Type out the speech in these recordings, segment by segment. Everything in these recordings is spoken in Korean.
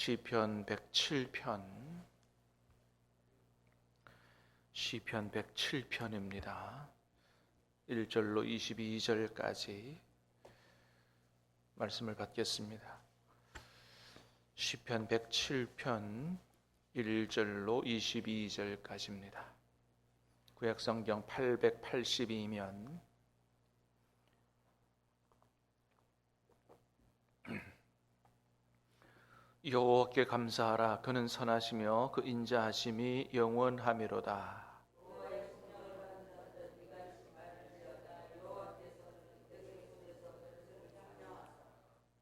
시편 107편, 시편 107편입니다. 1절로 22절까지 말씀을 받겠습니다. 시편 107편 1절로 22절까지입니다. 구약성경 882면 여호와께 감사하라. 그는 선하시며 그 인자하심이 영원하미로다.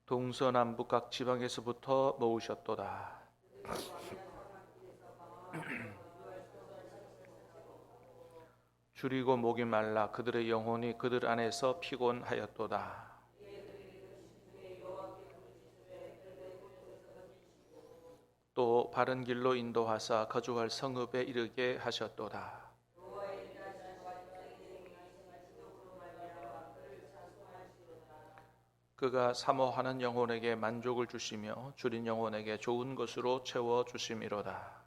동서남북 각 지방에서부터 모으셨도다. 줄이고 목이 말라 그들의 영혼이 그들 안에서 피곤하였도다. 또 바른 길로 인도하사 거주할 성읍에 이르게 하셨도다. 그가 사모하는 영혼에게 만족을 주시며 줄인 영혼에게 좋은 것으로 채워 주심이로다.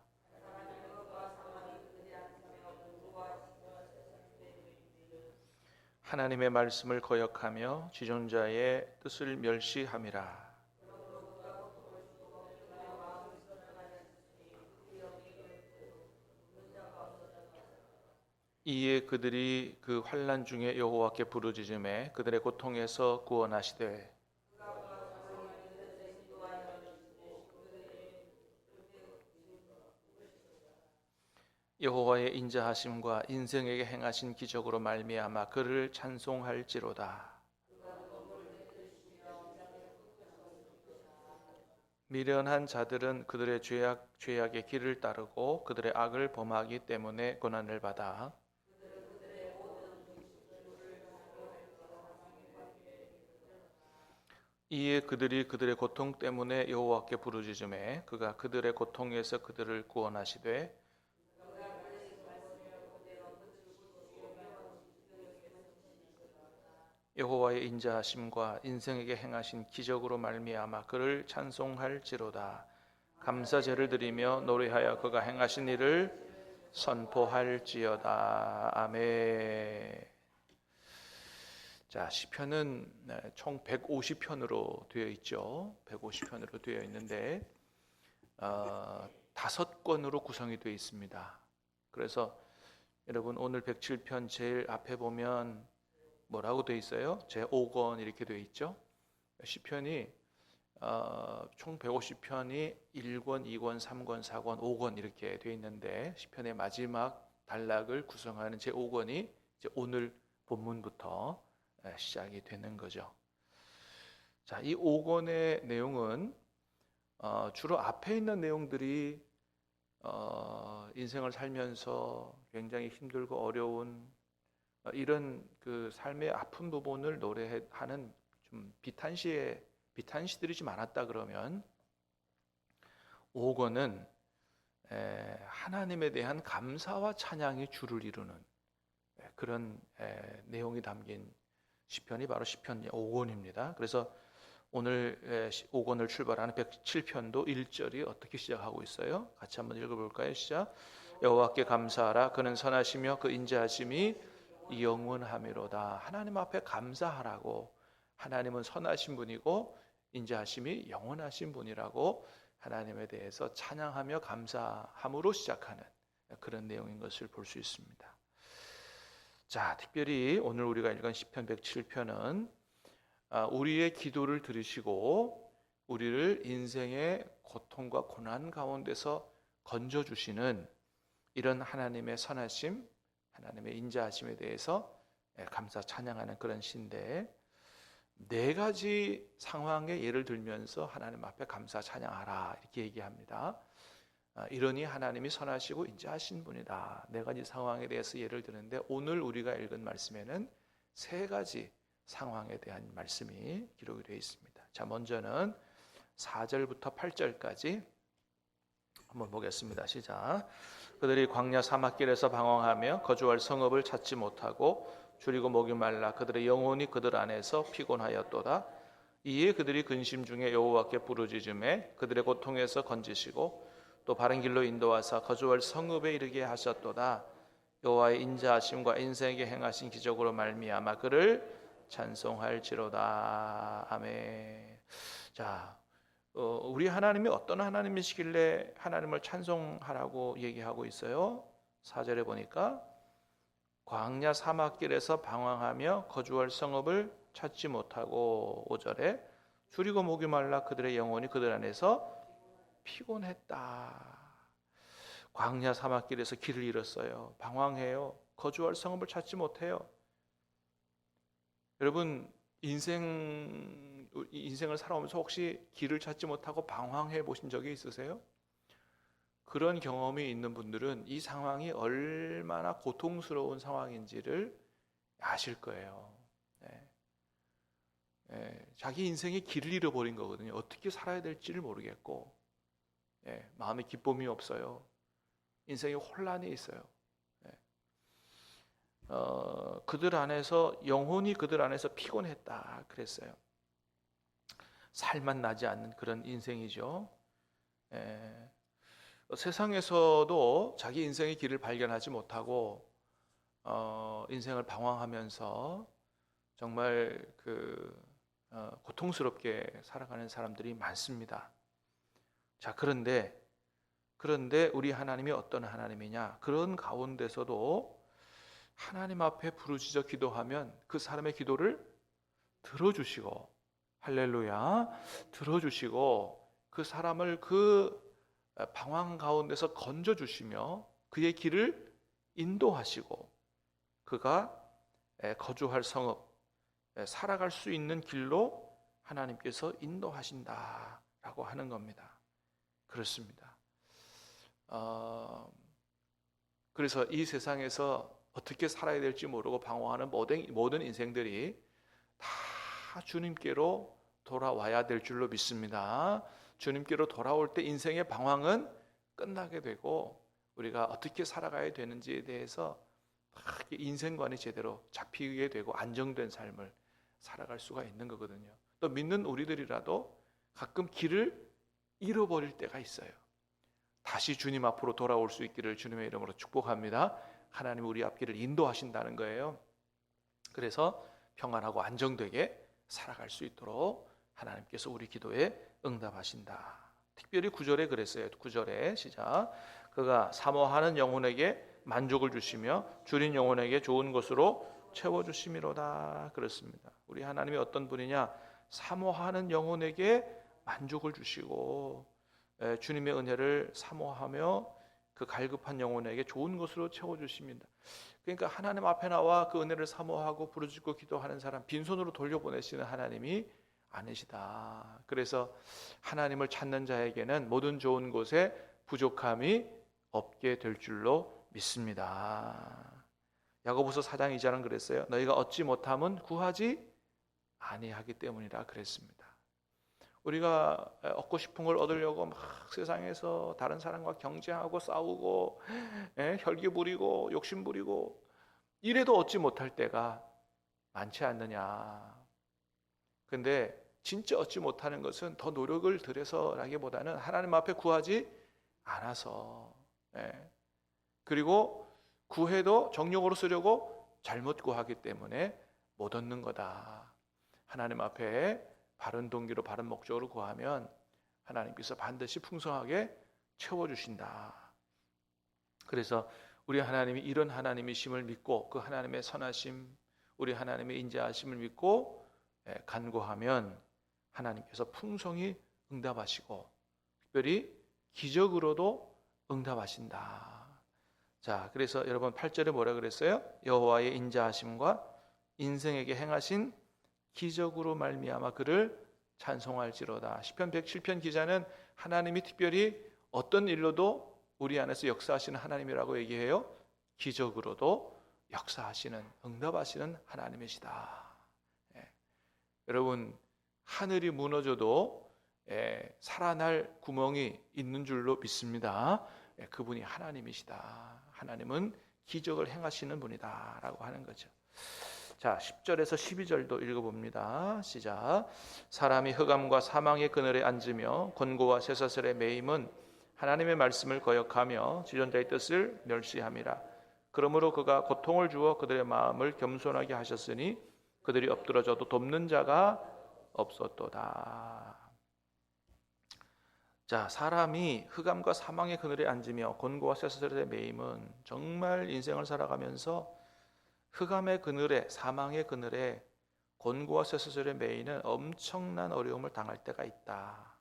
하나님의 말씀을 거역하며 지존자의 뜻을 멸시함이라. 이에 그들이 그 환난 중에 여호와께 부르짖음에 그들의 고통에서 구원하시되 여호와의 인자하심과 인생에게 행하신 기적으로 말미암아 그를 찬송할지로다. 미련한 자들은 그들의 죄악의 길을 따르고 그들의 악을 범하기 때문에 고난을 받아 이에 그들이 그들의 고통 때문에 여호와께 부르짖음에 그가 그들의 고통에서 그들을 구원하시되 여호와의 인자하심과 인생에게 행하신 기적으로 말미암아 그를 찬송할지로다. 감사제를 드리며 노래하여 그가 행하신 일을 선포할지어다. 아멘. 자, 시편은 총 150편으로 되어 있죠. 150편으로 되어 있는데 5권으로 구성이 되어 있습니다. 그래서 여러분 오늘 107편 제일 앞에 보면 뭐라고 되어 있어요? 제5권 이렇게 되어 있죠. 시편이 총 150편이 1권, 2권, 3권, 4권, 5권 이렇게 되어 있는데 시편의 마지막 단락을 구성하는 제5권이 이제 오늘 본문부터 시작이 되는 거죠. 자, 이 5권의 내용은 주로 앞에 있는 내용들이 인생을 살면서 굉장히 힘들고 어려운 이런 그 삶의 아픈 부분을 노래하는 좀 비탄시들이 좀 많았다 그러면 5권은 하나님에 대한 감사와 찬양이 주를 이루는 그런 내용이 담긴 시편이 바로 시편 5권입니다. 그래서 오늘 5권을 출발하는 107편도 1절이 어떻게 시작하고 있어요? 같이 한번 읽어볼까요? 시작. 여호와께 감사하라. 그는 선하시며 그 인자하심이 영원하미로다. 하나님 앞에 감사하라고. 하나님은 선하신 분이고 인자하심이 영원하신 분이라고 하나님에 대해서 찬양하며 감사함으로 시작하는 그런 내용인 것을 볼 수 있습니다. 자, 특별히 오늘 우리가 읽은 시편 107편은 우리의 기도를 들으시고 우리를 인생의 고통과 고난 가운데서 건져주시는 이런 하나님의 선하심, 하나님의 인자하심에 대해서 감사 찬양하는 그런 시인데 4가지 상황의 예를 들면서 하나님 앞에 감사 찬양하라 이렇게 얘기합니다. 이러니 하나님이 선하시고 인자하신 분이다. 4가지 상황에 대해서 예를 드는데 오늘 우리가 읽은 말씀에는 3가지 상황에 대한 말씀이 기록이 되어 있습니다. 자, 먼저는 4절부터 8절까지 한번 보겠습니다. 시작. 그들이 광야 사막길에서 방황하며 거주할 성읍을 찾지 못하고 줄이고 목이 말라 그들의 영혼이 그들 안에서 피곤하였도다. 이에 그들이 근심 중에 여호와께 부르짖음에 그들의 고통에서 건지시고 또 바른 길로 인도하사 거주할 성읍에 이르게 하셨도다. 여호와의 인자하심과 인생에게 행하신 기적으로 말미암아 그를 찬송할지로다. 아멘. 자, 우리 하나님이 어떤 하나님이시길래 하나님을 찬송하라고 얘기하고 있어요? 4절에 보니까 광야 사막길에서 방황하며 거주할 성읍을 찾지 못하고 5절에 줄이고 목이 말라 그들의 영혼이 그들 안에서 피곤했다. 광야 사막길에서 길을 잃었어요. 방황해요. 거주할 성읍을 찾지 못해요. 여러분 인생을 살아오면서 혹시 길을 찾지 못하고 방황해 보신 적이 있으세요? 그런 경험이 있는 분들은 이 상황이 얼마나 고통스러운 상황인지를 아실 거예요. 자기 인생의 길을 잃어버린 거거든요. 어떻게 살아야 될지를 모르겠고 마음에 기쁨이 없어요. 인생에 혼란이 있어요. 그들 안에서 영혼이 그들 안에서 피곤했다 그랬어요. 살만 나지 않는 그런 인생이죠. 세상에서도 자기 인생의 길을 발견하지 못하고 인생을 방황하면서 정말 고통스럽게 살아가는 사람들이 많습니다. 자, 그런데 우리 하나님이 어떤 하나님이냐? 그런 가운데서도 하나님 앞에 부르짖어 기도하면 그 사람의 기도를 들어주시고, 할렐루야, 들어주시고 그 사람을 그 방황 가운데서 건져주시며 그의 길을 인도하시고 그가 거주할 성읍, 살아갈 수 있는 길로 하나님께서 인도하신다라고 하는 겁니다. 그렇습니다. 그래서 이 세상에서 어떻게 살아야 될지 모르고 방황하는 모든 인생들이 다 주님께로 돌아와야 될 줄로 믿습니다. 주님께로 돌아올 때 인생의 방황은 끝나게 되고 우리가 어떻게 살아가야 되는지에 대해서 인생관이 제대로 잡히게 되고 안정된 삶을 살아갈 수가 있는 거거든요. 또 믿는 우리들이라도 가끔 길을 잃어버릴 때가 있어요. 다시 주님 앞으로 돌아올 수 있기를 주님의 이름으로 축복합니다. 하나님 우리 앞길을 인도하신다는 거예요. 그래서 평안하고 안정되게 살아갈 수 있도록 하나님께서 우리 기도에 응답하신다. 특별히 9절에 그랬어요. 9절에 시작. 그가 사모하는 영혼에게 만족을 주시며 줄인 영혼에게 좋은 것으로 채워주심이로다. 그렇습니다. 우리 하나님이 어떤 분이냐? 사모하는 영혼에게 만족을 주시고 주님의 은혜를 사모하며 그 갈급한 영혼에게 좋은 것으로 채워주십니다. 그러니까 하나님 앞에 나와 그 은혜를 사모하고 부르짖고 기도하는 사람 빈손으로 돌려보내시는 하나님이 아니시다. 그래서 하나님을 찾는 자에게는 모든 좋은 곳에 부족함이 없게 될 줄로 믿습니다. 야고보서 4장 2절은 그랬어요. 너희가 얻지 못함은 구하지 아니하기 때문이라 그랬습니다. 우리가 얻고 싶은 걸 얻으려고 막 세상에서 다른 사람과 경쟁하고 싸우고 혈기 부리고 욕심 부리고 이래도 얻지 못할 때가 많지 않느냐. 근데 진짜 얻지 못하는 것은 더 노력을 들여서라기보다는 하나님 앞에 구하지 않아서 그리고 구해도 정욕으로 쓰려고 잘못 구하기 때문에 못 얻는 거다. 하나님 앞에 바른 동기로 바른 목적으로 구하면 하나님께서 반드시 풍성하게 채워주신다. 그래서 우리 하나님이 이런 하나님이심을 믿고 그 하나님의 선하심, 우리 하나님의 인자하심을 믿고 간구하면 하나님께서 풍성히 응답하시고 특별히 기적으로도 응답하신다. 자, 그래서 여러분 8절에 뭐라 그랬어요? 여호와의 인자하심과 인생에게 행하신 기적으로 말미암아 그를 찬송할지로다. 시편 107편 기자는 하나님이 특별히 어떤 일로도 우리 안에서 역사하시는 하나님이라고 얘기해요. 기적으로도 역사하시는, 응답하시는 하나님이시다. 여러분 하늘이 무너져도 살아날 구멍이 있는 줄로 믿습니다. 그분이 하나님이시다. 하나님은 기적을 행하시는 분이다 라고 하는 거죠. 자, 10절에서 12절도 읽어봅니다. 시작. 사람이 흑암과 사망의 그늘에 앉으며 곤고와 쇠사슬에 매임은 하나님의 말씀을 거역하며 지존자의 뜻을 멸시함이라. 그러므로 그가 고통을 주어 그들의 마음을 겸손하게 하셨으니 그들이 엎드러져도 돕는 자가 없었도다. 자, 사람이 흑암과 사망의 그늘에 앉으며 곤고와 쇠사슬에 매임은 정말 인생을 살아가면서 흑암의 그늘에, 사망의 그늘에 곤고와 쇠사슬에 매이는 엄청난 어려움을 당할 때가 있다.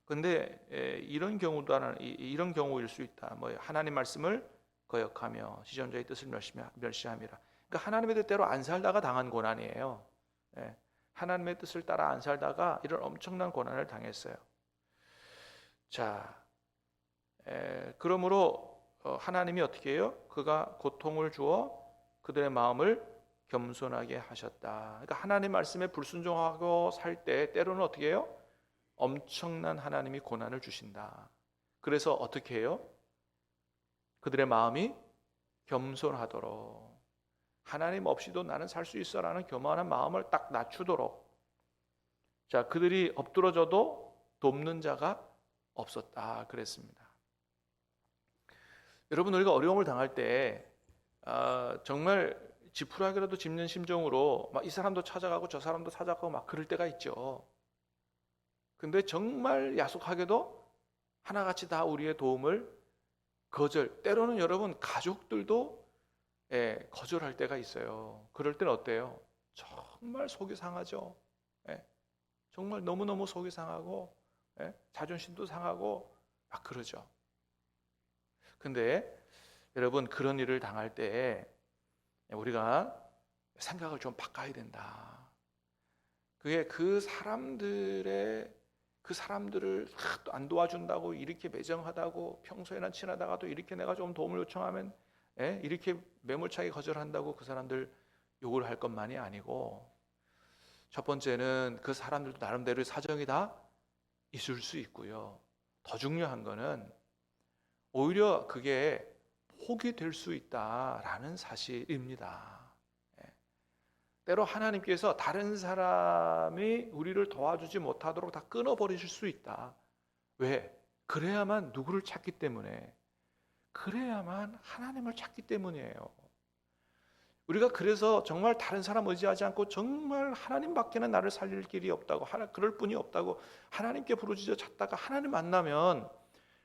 근데 이런 경우일 수 있다. 하나님 말씀을 거역하며 지존자의 뜻을 멸시함이라. 그러니까 하나님의 뜻대로 안 살다가 당한 고난이에요. 하나님의 뜻을 따라 안 살다가 이런 엄청난 고난을 당했어요. 자, 그러므로 하나님이 어떻게 해요? 그가 고통을 주어 그들의 마음을 겸손하게 하셨다. 그러니까 하나님 말씀에 불순종하고 살 때 때로는 어떻게 해요? 엄청난 하나님이 고난을 주신다. 그래서 어떻게 해요? 그들의 마음이 겸손하도록, 하나님 없이도 나는 살 수 있어라는 교만한 마음을 딱 낮추도록. 자, 그들이 엎드러져도 돕는 자가 없었다 그랬습니다. 여러분, 우리가 어려움을 당할 때 정말 지푸라기라도 짚는 심정으로 막 이 사람도 찾아가고 저 사람도 찾아가고 막 그럴 때가 있죠. 근데 정말 야속하게도 하나같이 다 우리의 도움을 때로는 여러분 가족들도 거절할 때가 있어요. 그럴 때는 어때요? 정말 속이 상하죠. 정말 너무너무 속이 상하고 자존심도 상하고 막 그러죠. 근데 여러분, 그런 일을 당할 때 우리가 생각을 좀 바꿔야 된다. 그게 그 사람들을 안 도와준다고 이렇게 매정하다고 평소에는 친하다가도 이렇게 내가 좀 도움을 요청하면 이렇게 매몰차게 거절한다고 그 사람들 욕을 할 것만이 아니고, 첫 번째는 그 사람들도 나름대로의 사정이 다 있을 수 있고요. 더 중요한 거는 오히려 그게 복이 될 수 있다라는 사실입니다. 때로 하나님께서 다른 사람이 우리를 도와주지 못하도록 다 끊어버리실 수 있다. 왜? 그래야만 누구를 찾기 때문에, 그래야만 하나님을 찾기 때문이에요. 우리가 그래서 정말 다른 사람 의지하지 않고 정말 하나님밖에는 나를 살릴 길이 없다고, 그럴 뿐이 없다고 하나님께 부르짖어 찾다가 하나님 만나면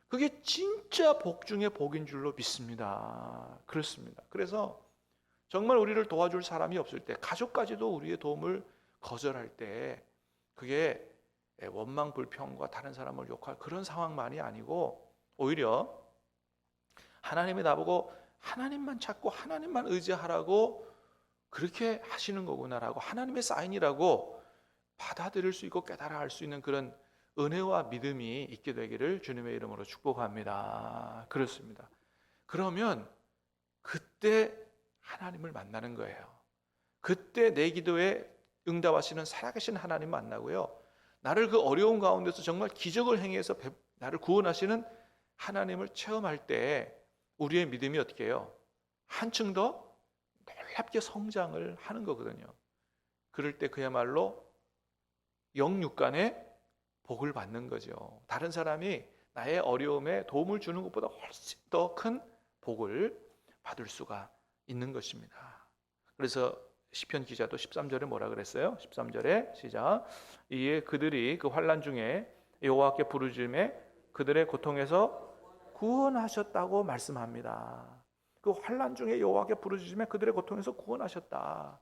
그게 진짜 복 중에 복인 줄로 믿습니다. 그렇습니다. 그래서 정말 우리를 도와줄 사람이 없을 때, 가족까지도 우리의 도움을 거절할 때, 그게 원망 불평과 다른 사람을 욕할 그런 상황만이 아니고, 오히려 하나님이 나보고 하나님만 찾고 하나님만 의지하라고 그렇게 하시는 거구나라고, 하나님의 사인이라고 받아들일 수 있고 깨달아 할 수 있는 그런 은혜와 믿음이 있게 되기를 주님의 이름으로 축복합니다. 그렇습니다. 그러면 그때 하나님을 만나는 거예요. 그때 내 기도에 응답하시는 살아계신 하나님 만나고요, 나를 그 어려운 가운데서 정말 기적을 행해서 나를 구원하시는 하나님을 체험할 때 우리의 믿음이 어떻게 해요? 한층 더 놀랍게 성장을 하는 거거든요. 그럴 때 그야말로 영육간의 복을 받는 거죠. 다른 사람이 나의 어려움에 도움을 주는 것보다 훨씬 더 큰 복을 받을 수가 있는 것입니다. 그래서 시편 기자도 13절에 뭐라 그랬어요? 13절에 시작. 이에 그들이 그 환난 중에 여호와께 부르짖음에 그들의 고통에서 구원하셨다고 말씀합니다. 그 환난 중에 여호와께 부르짖음에 그들의 고통에서 구원하셨다.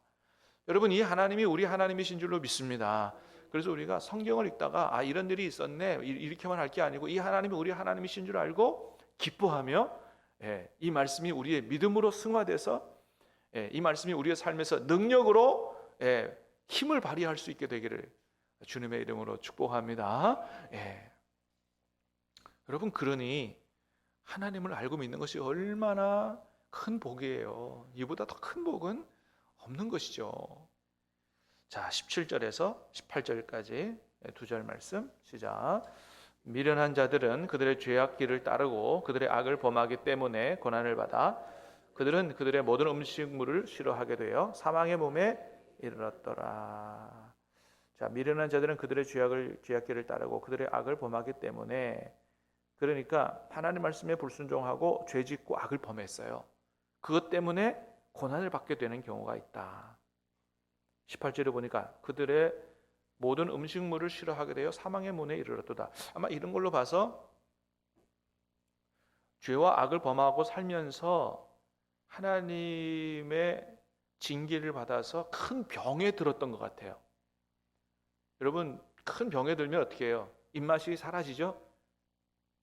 여러분, 이 하나님이 우리 하나님이신 줄로 믿습니다. 그래서 우리가 성경을 읽다가 이런 일이 있었네 이렇게만 할 게 아니고, 이 하나님이 우리 하나님이신 줄 알고 기뻐하며 이 말씀이 우리의 믿음으로 승화돼서 이 말씀이 우리의 삶에서 능력으로 힘을 발휘할 수 있게 되기를 주님의 이름으로 축복합니다. 여러분, 그러니 하나님을 알고 믿는 것이 얼마나 큰 복이에요. 이보다 더 큰 복은 없는 것이죠. 자, 17절에서 18절까지 두 절 말씀 시작. 미련한 자들은 그들의 죄악 길을 따르고 그들의 악을 범하기 때문에 고난을 받아 그들은 그들의 모든 음식물을 싫어하게 되어 사망의 몸에 이르렀더라. 자, 미련한 자들은 그들의 죄악길을 따르고 그들의 악을 범하기 때문에, 그러니까 하나님 말씀에 불순종하고 죄짓고 악을 범했어요. 그것 때문에 고난을 받게 되는 경우가 있다. 18절에 보니까 그들의 모든 음식물을 싫어하게 되어 사망의 문에 이르렀도다. 아마 이런 걸로 봐서 죄와 악을 범하고 살면서 하나님의 징계를 받아서 큰 병에 들었던 것 같아요. 여러분, 큰 병에 들면 어떻게 해요? 입맛이 사라지죠?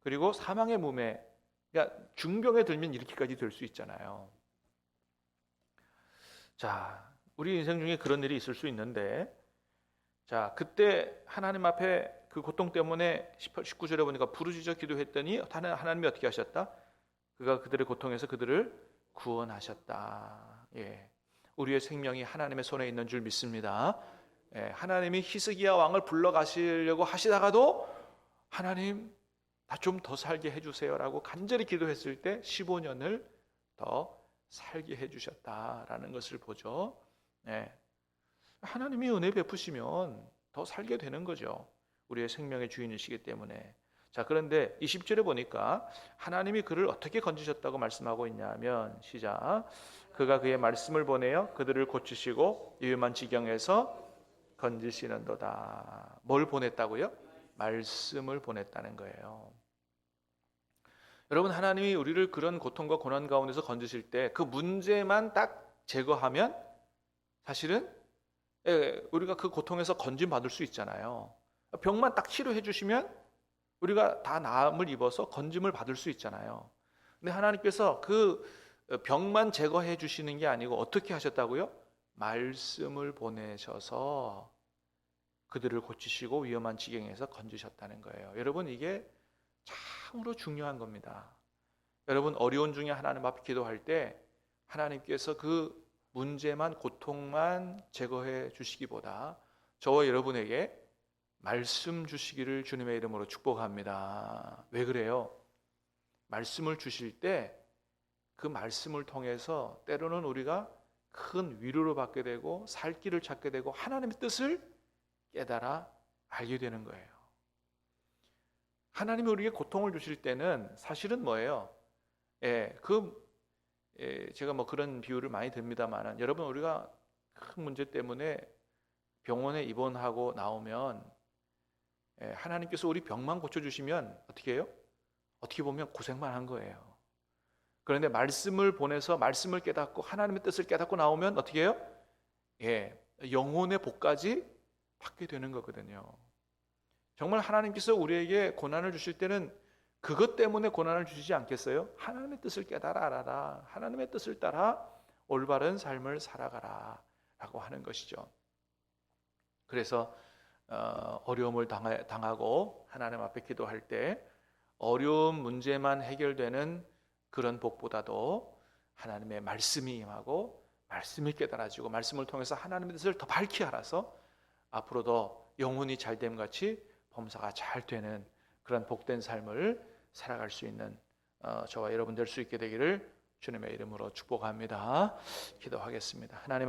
그리고 사망의 몸에, 그러니까 중병에 들면 이렇게까지 될 수 있잖아요. 자, 우리 인생 중에 그런 일이 있을 수 있는데, 자, 그때 하나님 앞에 그 고통 때문에 19절에 보니까 부르짖어 기도했더니 하나님이 어떻게 하셨다? 그가 그들의 고통에서 그들을 구원하셨다. 예, 우리의 생명이 하나님의 손에 있는 줄 믿습니다. 예, 하나님이 히스기야 왕을 불러가시려고 하시다가도 하나님 나 좀 더 살게 해주세요라고 간절히 기도했을 때 15년을 더 살게 해주셨다라는 것을 보죠. 예, 하나님이 은혜 베푸시면 더 살게 되는 거죠. 우리의 생명의 주인이시기 때문에. 자, 그런데 20절에 보니까 하나님이 그를 어떻게 건지셨다고 말씀하고 있냐면, 시작. 그가 그의 말씀을 보내어 그들을 고치시고 위험한 지경에서 건지시는도다. 뭘 보냈다고요? 말씀을 보냈다는 거예요. 여러분, 하나님이 우리를 그런 고통과 고난 가운데서 건지실 때 그 문제만 딱 제거하면 사실은 우리가 그 고통에서 건짐 받을 수 있잖아요. 병만 딱 치료해 주시면 우리가 다 나음을 입어서 건짐을 받을 수 있잖아요. 근데 하나님께서 그 병만 제거해 주시는 게 아니고 어떻게 하셨다고요? 말씀을 보내셔서 그들을 고치시고 위험한 지경에서 건지셨다는 거예요. 여러분, 이게 참으로 중요한 겁니다. 여러분, 어려운 중에 하나님 앞에 기도할 때 하나님께서 그 문제만, 고통만 제거해 주시기보다 저와 여러분에게 말씀 주시기를 주님의 이름으로 축복합니다. 왜 그래요? 말씀을 주실 때 그 말씀을 통해서 때로는 우리가 큰 위로를 받게 되고 살 길을 찾게 되고 하나님의 뜻을 깨달아 알게 되는 거예요. 하나님이 우리에게 고통을 주실 때는 사실은 뭐예요? 제가 뭐 그런 비유를 많이 듭니다만, 여러분, 우리가 큰 문제 때문에 병원에 입원하고 나오면 하나님께서 우리 병만 고쳐주시면 어떻게 해요? 어떻게 보면 고생만 한 거예요. 그런데 말씀을 보내서 말씀을 깨닫고 하나님의 뜻을 깨닫고 나오면 어떻게 해요? 영혼의 복까지 받게 되는 거거든요. 정말 하나님께서 우리에게 고난을 주실 때는 그것 때문에 고난을 주시지 않겠어요? 하나님의 뜻을 깨달아 알아라. 하나님의 뜻을 따라 올바른 삶을 살아가라 라고 하는 것이죠. 그래서 어려움을 당하고 하나님 앞에 기도할 때 어려운 문제만 해결되는 그런 복보다도 하나님의 말씀이 임하고 말씀이 깨달아지고 말씀을 통해서 하나님의 뜻을 더 밝히 알아서 앞으로도 영혼이 잘됨 같이 범사가 잘 되는 그런 복된 삶을 살아갈 수 있는 저와 여러분 될 수 있게 되기를 주님의 이름으로 축복합니다. 기도하겠습니다. 하나님